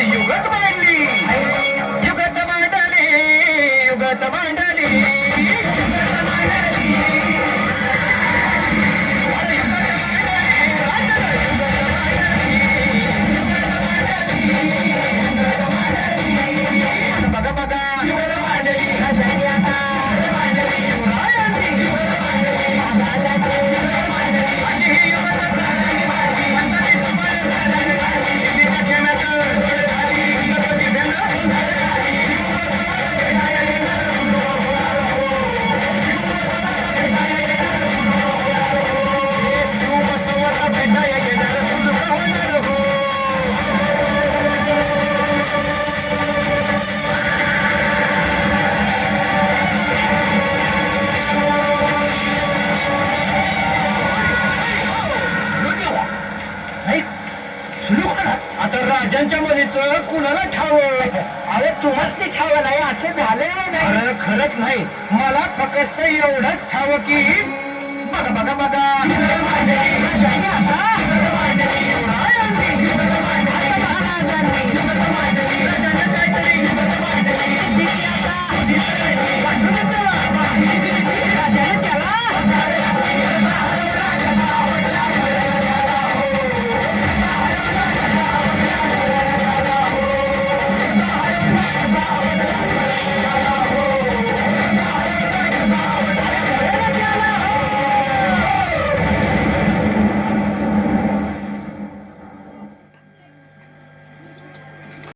युगत मांडली युगत मांडली युगत मांडली बघा बघा युगत मांडली आता राजांच्या मुलीचं कुणाला ठावं अरे तुम्हाच ते ठावं नाही असं झालं नाही खरंच नाही मला फक्त एवढंच ठावं की बघा बघा बघा